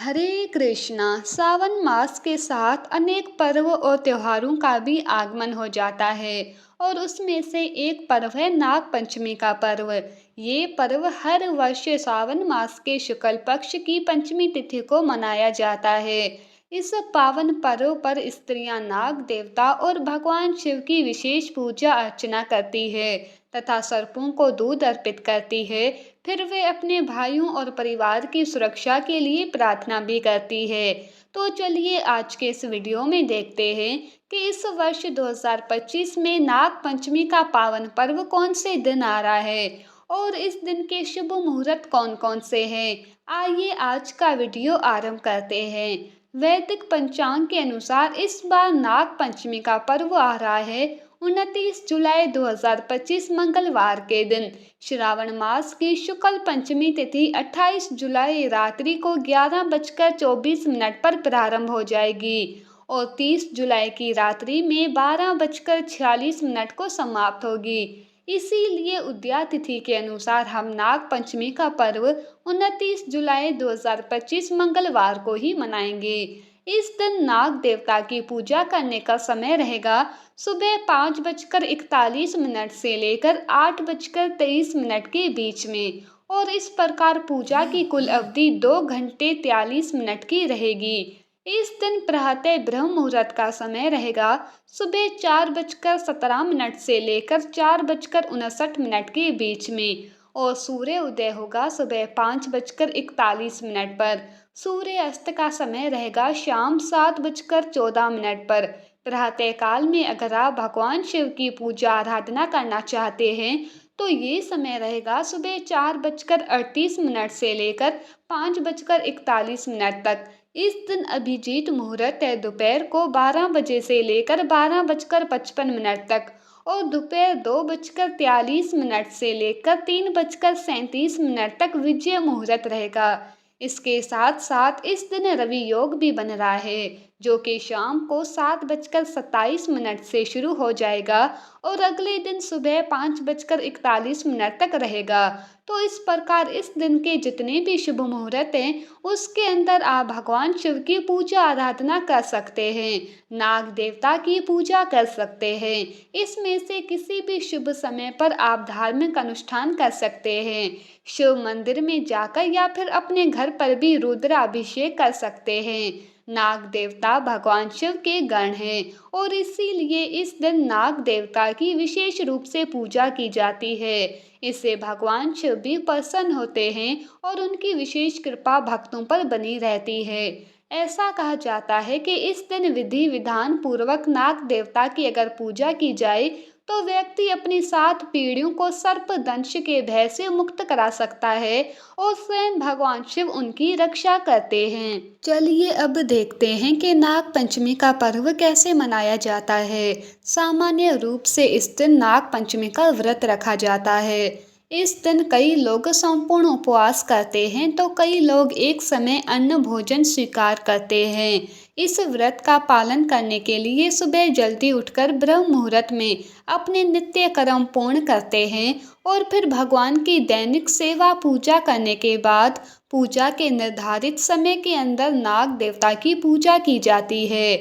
हरे कृष्णा। सावन मास के साथ अनेक पर्व और त्योहारों का भी आगमन हो जाता है और उसमें से एक पर्व है नाग पंचमी का पर्व। ये पर्व हर वर्ष सावन मास के शुक्ल पक्ष की पंचमी तिथि को मनाया जाता है। इस पावन पर्व पर स्त्रियां नाग देवता और भगवान शिव की विशेष पूजा अर्चना करती है तथा सर्पों को दूध अर्पित करती है। फिर वे अपने भाइयों और परिवार की सुरक्षा के लिए प्रार्थना भी करती है। तो चलिए आज के इस वीडियो में देखते हैं कि इस वर्ष 2025 में नाग पंचमी का पावन पर्व कौन से दिन आ रहा है और इस दिन के शुभ मुहूर्त कौन कौन से हैं। आइए आज का वीडियो आरंभ करते हैं। वैदिक पंचांग के अनुसार इस बार नाग पंचमी का पर्व आ रहा है 29 जुलाई 2025 मंगलवार के दिन। श्रावण मास की शुक्ल पंचमी तिथि 28 जुलाई रात्रि को 11:24 पर प्रारंभ हो जाएगी और 30 जुलाई की रात्रि में 12:46 को समाप्त होगी। इसीलिए उदया तिथि के अनुसार हम नाग पंचमी का पर्व 29 जुलाई 2025 मंगलवार को ही मनाएंगे। इस दिन नाग देवता की पूजा करने का समय रहेगा सुबह 5:41 से लेकर 8:23 के बीच में और इस प्रकार पूजा की कुल अवधि 2 घंटे 43 मिनट की रहेगी। इस दिन प्रातः ब्रह्म मुहूर्त का समय रहेगा सुबह 4:17 से लेकर 4:59 के बीच में और सूर्य उदय होगा सुबह 5:41 पर। सूर्य अस्त का समय रहेगा शाम 7:14 पर। प्रातः काल में अगर आप भगवान शिव की पूजा आराधना करना चाहते हैं तो ये समय रहेगा सुबह 4:38 से लेकर 5:41 तक। इस दिन अभिजीत मुहूर्त है दोपहर को 12 बजे से लेकर 12:55 तक और दोपहर 2:43 से लेकर 3:37 तक विजय मुहूर्त रहेगा। इसके साथ साथ इस दिन रवि योग भी बन रहा है जो कि शाम को 7:27 से शुरू हो जाएगा और अगले दिन सुबह 5:41 तक रहेगा। तो इस प्रकार इस दिन के जितने भी शुभ मुहूर्त हैं उसके अंदर आप भगवान शिव की पूजा आराधना कर सकते हैं, नाग देवता की पूजा कर सकते हैं। इसमें से किसी भी शुभ समय पर आप धार्मिक अनुष्ठान कर सकते हैं। शिव मंदिर में जाकर या फिर अपने घर पर भी रुद्राभिषेक कर सकते हैं। नाग देवता भगवान शिव के गण हैं और इसीलिए इस दिन नाग देवता की विशेष रूप से पूजा की जाती है। इससे भगवान शिव भी प्रसन्न होते हैं और उनकी विशेष कृपा भक्तों पर बनी रहती है। ऐसा कहा जाता है कि इस दिन विधि विधान पूर्वक नाग देवता की अगर पूजा की जाए तो व्यक्ति अपनी 7 पीढ़ियों को सर्प दंश के भय से मुक्त करा सकता है और स्वयं भगवान शिव उनकी रक्षा करते हैं। चलिए अब देखते हैं कि नाग पंचमी का पर्व कैसे मनाया जाता है। सामान्य रूप से इस दिन नाग पंचमी का व्रत रखा जाता है। इस दिन कई लोग संपूर्ण उपवास करते हैं तो कई लोग एक समय अन्न भोजन स्वीकार करते हैं। इस व्रत का पालन करने के लिए सुबह जल्दी उठकर ब्रह्म मुहूर्त में अपने नित्य कर्म पूर्ण करते हैं और फिर भगवान की दैनिक सेवा पूजा करने के बाद पूजा के निर्धारित समय के अंदर नाग देवता की पूजा की जाती है।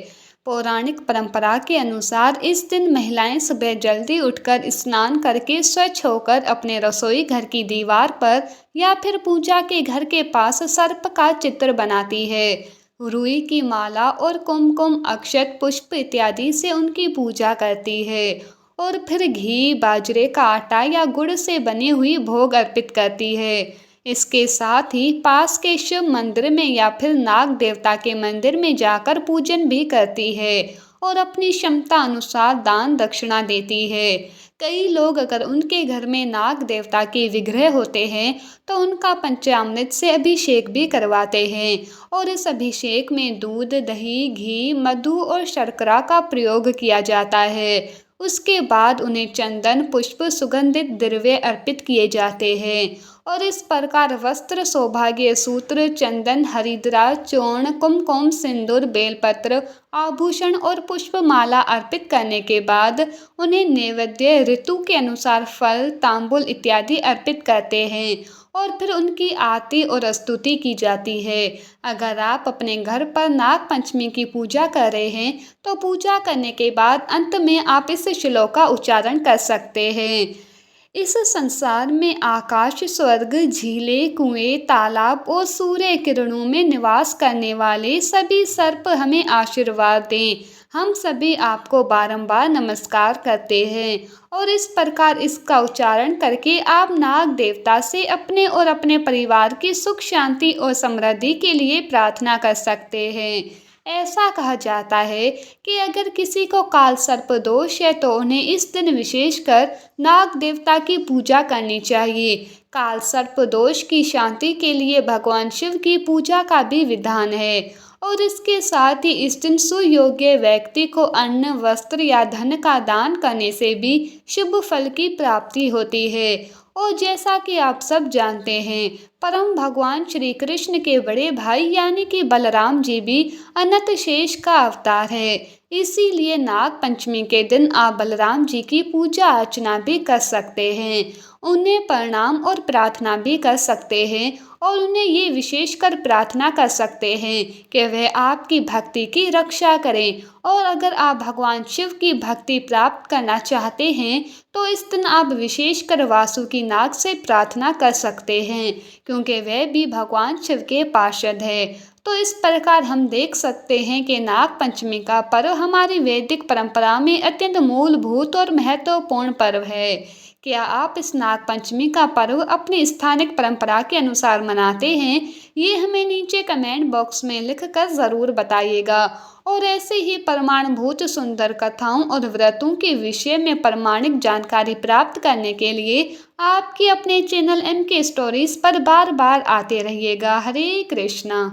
पौराणिक परंपरा के अनुसार इस दिन महिलाएं सुबह जल्दी उठकर स्नान करके स्वच्छ होकर अपने रसोई घर की दीवार पर या फिर पूजा के घर के पास सर्प का चित्र बनाती है। रुई की माला और कुमकुम अक्षत पुष्प इत्यादि से उनकी पूजा करती है और फिर घी बाजरे का आटा या गुड़ से बनी हुई भोग अर्पित करती है। इसके साथ ही पास के शिव मंदिर में या फिर नाग देवता के मंदिर में जाकर पूजन भी करती है और अपनी क्षमता अनुसार दान दक्षिणा देती है। कई लोग अगर उनके घर में नाग देवता के विग्रह होते हैं तो उनका पंचामृत से अभिषेक भी करवाते हैं और इस अभिषेक में दूध दही घी मधु और शर्करा का प्रयोग किया जाता है। उसके बाद उन्हें चंदन पुष्प सुगंधित द्रव्य अर्पित किए जाते हैं और इस प्रकार वस्त्र सौभाग्य सूत्र चंदन हरिद्रा चूर्ण कुमकुम सिंदूर बेलपत्र आभूषण और पुष्पमाला अर्पित करने के बाद उन्हें नैवेद्य ऋतु के अनुसार फल तांबुल इत्यादि अर्पित करते हैं और फिर उनकी आरती और स्तुति की जाती है। अगर आप अपने घर पर नाग पंचमी की पूजा कर रहे हैं, तो पूजा करने के बाद अंत में आप इस श्लोक का उच्चारण कर सकते हैं। इस संसार में आकाश, स्वर्ग, झीलें, कुएं, तालाब और सूर्य किरणों में निवास करने वाले सभी सर्प हमें आशीर्वाद दें। हम सभी आपको बारंबार नमस्कार करते हैं और इस प्रकार इसका उच्चारण करके आप नाग देवता से अपने और अपने परिवार की सुख, शांति और समृद्धि के लिए प्रार्थना कर सकते हैं। ऐसा कहा जाता है कि अगर किसी को काल सर्प दोष है तो उन्हें इस दिन विशेषकर नाग देवता की पूजा करनी चाहिए। काल सर्प दोष की शांति के लिए भगवान शिव की पूजा का भी विधान है और इसके साथ ही इस दिन सुयोग्य व्यक्ति को अन्न, वस्त्र या धन का दान करने से भी शुभ फल की प्राप्ति होती है। और जैसा कि आप सब जानते हैं, परम भगवान श्री कृष्ण के बड़े भाई यानी कि बलराम जी भी अनंत शेष का अवतार है। इसीलिए नाग पंचमी के दिन आप बलराम जी की पूजा अर्चना भी कर सकते हैं, उन्हें प्रणाम और प्रार्थना भी कर सकते हैं और उन्हें ये विशेषकर प्रार्थना कर सकते हैं कि वह आपकी भक्ति की रक्षा करें। और अगर आप भगवान शिव की भक्ति प्राप्त करना चाहते हैं, तो इस दिन आप विशेषकर वासुकी नाग से प्रार्थना कर सकते हैं, क्योंकि वह भी भगवान शिव के पार्षद है। तो इस प्रकार हम देख सकते हैं कि नाग पंचमी का पर्व हमारी वैदिक परंपरा में अत्यंत मूलभूत और महत्वपूर्ण पर्व है। क्या आप इस नाग पंचमी का पर्व अपनी स्थानिक परंपरा के अनुसार मनाते हैं? ये हमें नीचे कमेंट बॉक्स में लिखकर ज़रूर बताइएगा। और ऐसे ही प्रमाणभूत सुंदर कथाओं और व्रतों के विषय में प्रामाणिक जानकारी प्राप्त करने के लिए आपके अपने चैनल MK स्टोरीज पर बार बार आते रहिएगा। हरे कृष्णा।